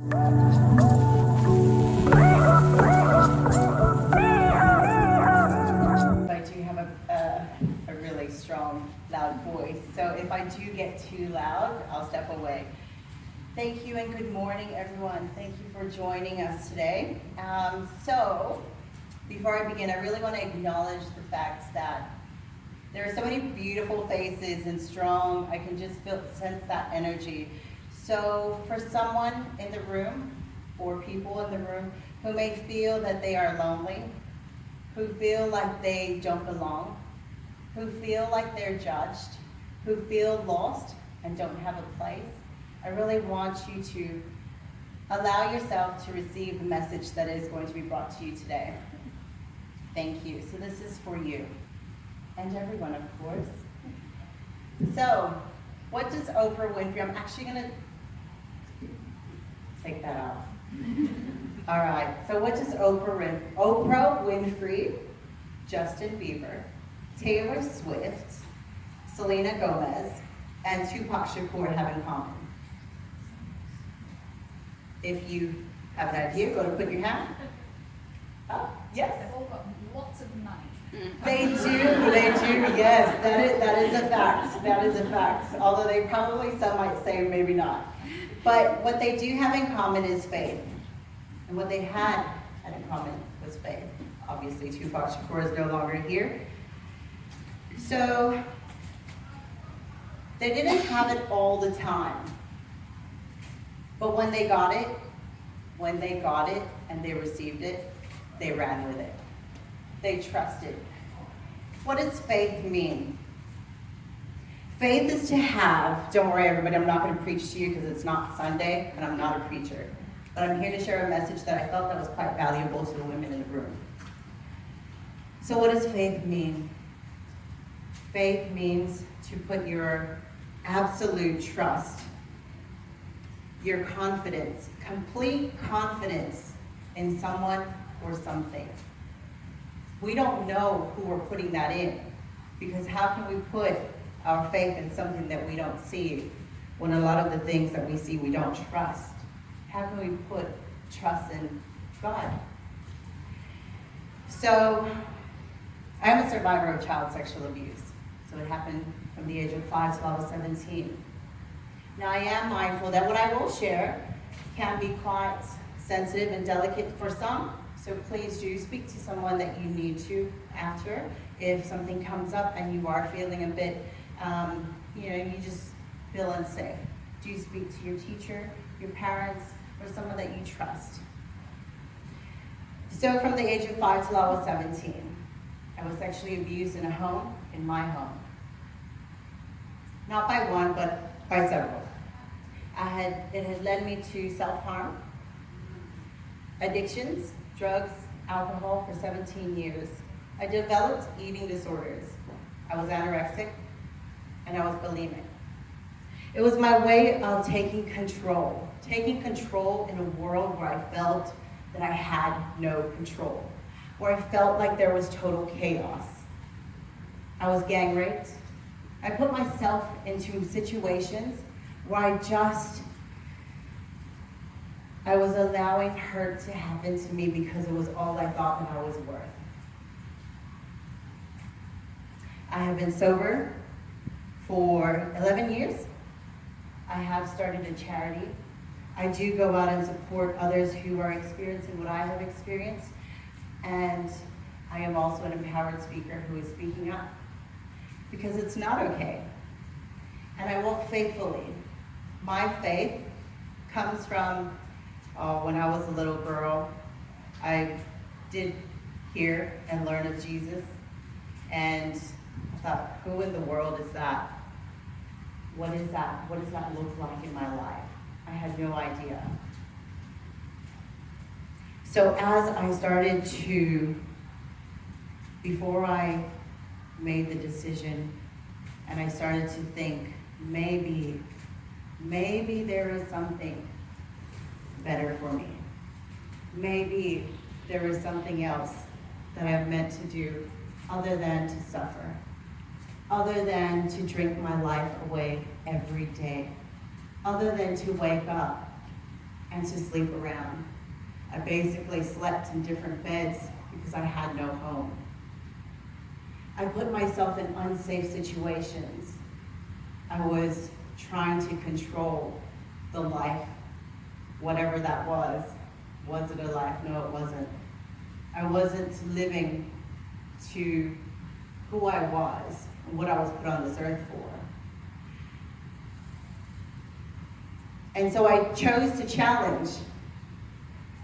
I do have a really strong, loud voice, so if I do get too loud, I'll step away. Thank you and good morning, everyone. Thank you for joining us today. So, before I begin, I really want to acknowledge the fact that there are so many beautiful faces and strong, I can just sense that energy. So for someone in the room, or people in the room, who may feel that they are lonely, who feel like they don't belong, who feel like they're judged, who feel lost and don't have a place, I really want you to allow yourself to receive the message that is going to be brought to you today. Thank you. So this is for you. And everyone, of course. So, what does Oprah Winfrey, I'm actually going to take that off. All right, so what does Oprah Winfrey, Justin Bieber, Taylor Swift, Selena Gomez, and Tupac Shakur have in common? If you have an idea, go to put your hand. Oh, yes. They've all got lots of money. They do, yes, that is a fact, that is a fact. Although they probably, some might say maybe not. But what they do have in common is faith. And what they had in common was faith. Obviously, Tupac Shakur is no longer here. So, they didn't have it all the time. But when they got it and they received it, they ran with it. They trusted. What does faith mean? Faith is to have, don't worry everybody, I'm not going to preach to you because it's not Sunday and I'm not a preacher. But I'm here to share a message that I felt that was quite valuable to the women in the room. So what does faith mean? Faith means to put your absolute trust, your confidence, complete confidence in someone or something. We don't know who we're putting that in, because how can we put our faith in something that we don't see when a lot of the things that we see we don't trust? How can we put trust in God? So, I am a survivor of child sexual abuse. So it happened from the age of 5 till I was 17. Now I am mindful that what I will share can be quite sensitive and delicate for some. So please do speak to someone that you need to after. If something comes up and you are feeling a bit, you just feel unsafe. Do speak to your teacher, your parents, or someone that you trust. So from the age of 5 till I was 17, I was sexually abused in a home, in my home. Not by one, but by several. It had led me to self-harm, addictions, drugs, alcohol for 17 years. I developed eating disorders. I was anorexic and I was bulimic. It was my way of taking control in a world where I felt that I had no control, where I felt like there was total chaos. I was gang raped. I put myself into situations where I was allowing hurt to happen to me because it was all I thought that I was worth. I have been sober for 11 years. I have started a charity. I do go out and support others who are experiencing what I have experienced. And I am also an empowered speaker who is speaking up, because it's not okay. And I walk faithfully. My faith comes from when I was a little girl. I did hear and learn of Jesus, and I thought, who in the world is that? What is that? What does that look like in my life? I had no idea. So as I started to, before I made the decision, and I started to think, maybe there is something better for me. Maybe there is something else that I'm meant to do other than to suffer, other than to drink my life away every day, other than to wake up and to sleep around. I basically slept in different beds because I had no home. I put myself in unsafe situations. I was trying to control the life, whatever that was. Was it a life? No, it wasn't. I wasn't living to who I was and what I was put on this earth for. And so I chose to challenge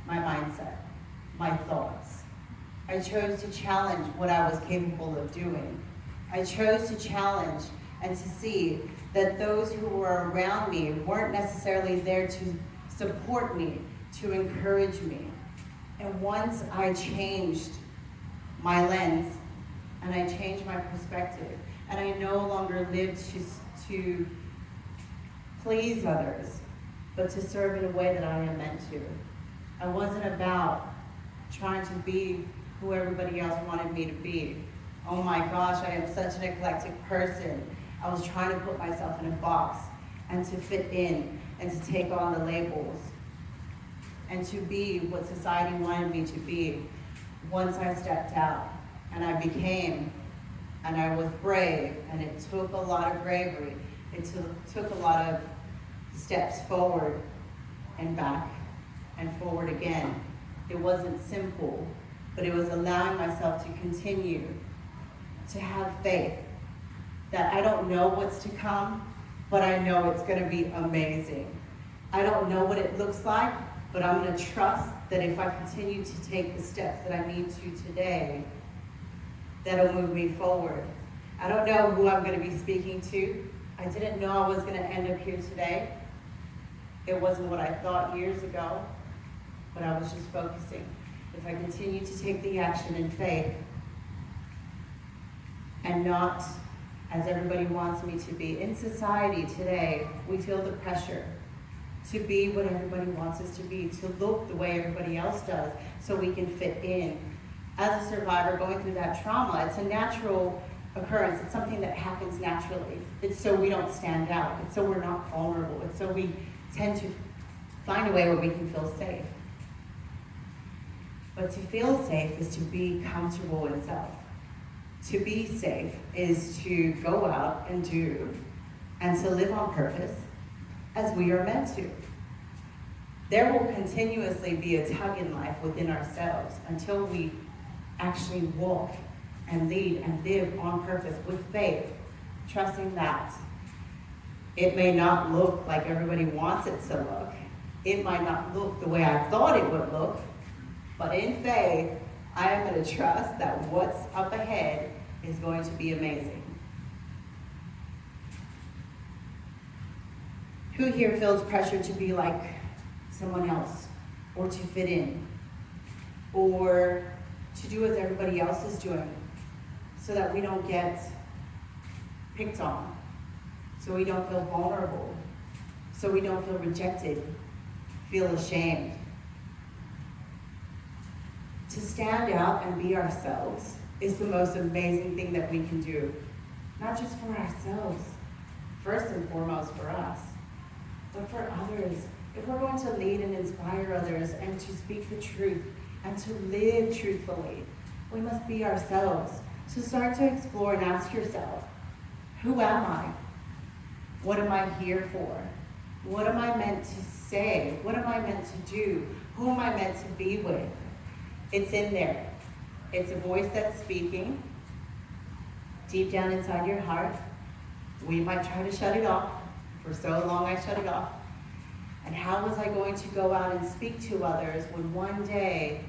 my mindset, my thoughts. I chose to challenge what I was capable of doing. I chose to challenge and to see that those who were around me weren't necessarily there to support me, to encourage me. And once I changed my lens and I changed my perspective, and I no longer lived to please others, but to serve in a way that I am meant to. I wasn't about trying to be who everybody else wanted me to be. Oh my gosh, I am such an eclectic person. I was trying to put myself in a box and to fit in and to take on the labels and to be what society wanted me to be. Once I stepped out and I became, and I was brave, and it took a lot of bravery. It took a lot of steps forward and back and forward again. It wasn't simple, but it was allowing myself to continue to have faith that I don't know what's to come, but I know it's going to be amazing. I don't know what it looks like, but I'm going to trust that if I continue to take the steps that I need to today, that'll move me forward. I don't know who I'm going to be speaking to. I didn't know I was going to end up here today. It wasn't what I thought years ago, but I was just focusing. If I continue to take the action in faith and not as everybody wants me to be. In society today, we feel the pressure to be what everybody wants us to be, to look the way everybody else does, so we can fit in. As a survivor going through that trauma, it's a natural occurrence. It's something that happens naturally. It's so we don't stand out. It's so we're not vulnerable. It's so we tend to find a way where we can feel safe. But to feel safe is to be comfortable in self. To be safe is to go out and do, and to live on purpose as we are meant to. There will continuously be a tug in life within ourselves until we actually walk and lead and live on purpose with faith, trusting that it may not look like everybody wants it to look. It might not look the way I thought it would look, but in faith, I am going to trust that what's up ahead is going to be amazing. Who here feels pressure to be like someone else, or to fit in, or to do as everybody else is doing, so that we don't get picked on, so we don't feel vulnerable, so we don't feel rejected, feel ashamed? To stand out and be ourselves is the most amazing thing that we can do. Not just for ourselves, first and foremost for us, but for others. If we're going to lead and inspire others and to speak the truth and to live truthfully, we must be ourselves. So start to explore and ask yourself, who am I? What am I here for? What am I meant to say? What am I meant to do? Who am I meant to be with? It's in there. It's a voice that's speaking deep down inside your heart. We might try to shut it off. For so long I shut it off. And how was I going to go out and speak to others when one day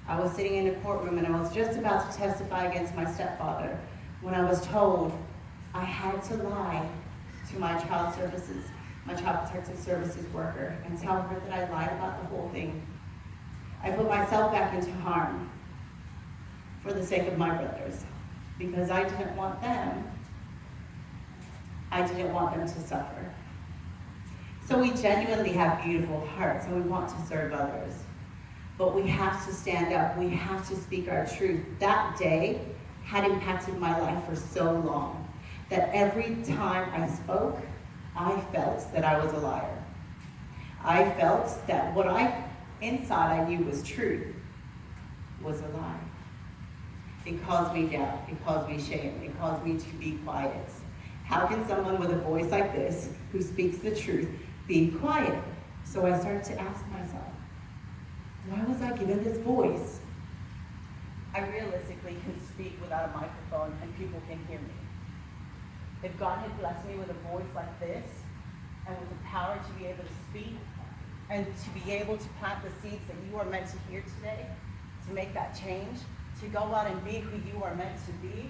I was sitting in a courtroom and I was just about to testify against my stepfather, when I was told I had to lie to my child protective services worker and tell her that I lied about the whole thing. I put myself back into harm for the sake of my brothers, because I didn't want them to suffer. So we genuinely have beautiful hearts and we want to serve others, but we have to stand up, we have to speak our truth. That day had impacted my life for so long that every time I spoke, I felt that I was a liar. I felt that what inside I knew was truth was a lie. It caused me doubt, it caused me shame, it caused me to be quiet. How can someone with a voice like this, who speaks the truth, be quiet? So I started to ask myself, why was I given this voice? I realistically can speak without a microphone and people can hear me. If God had blessed me with a voice like this, and with the power to be able to speak, and to be able to plant the seeds that you are meant to hear today, to make that change, to go out and be who you are meant to be,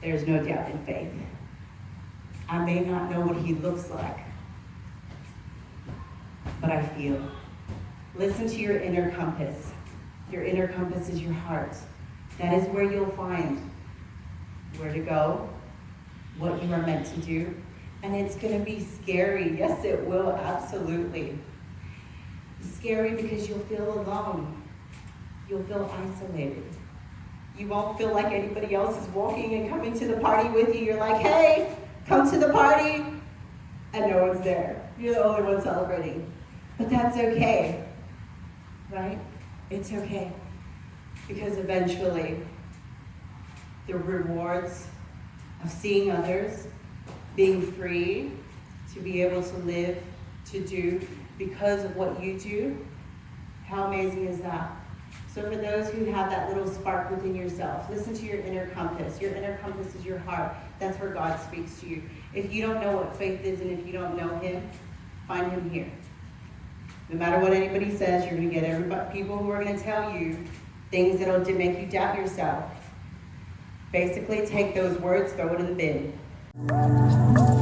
there's no doubt in faith. I may not know what he looks like, but I feel. Listen to your inner compass. Your inner compass is your heart. That is where you'll find where to go, what you are meant to do. And it's going to be scary. Yes, it will, absolutely. It's scary because you'll feel alone. You'll feel isolated. You won't feel like anybody else is walking and coming to the party with you. You're like, hey, come to the party. And no one's there. You're the only one celebrating. But that's okay, right? It's okay. Because eventually, the rewards of seeing others, being free to be able to live, to do, because of what you do, how amazing is that? So for those who have that little spark within yourself, listen to your inner compass. Your inner compass is your heart. That's where God speaks to you. If you don't know what faith is and if you don't know him, find him here. No matter what anybody says, you're going to get people who are going to tell you things that'll make you doubt yourself. Basically, take those words, throw it in the bin.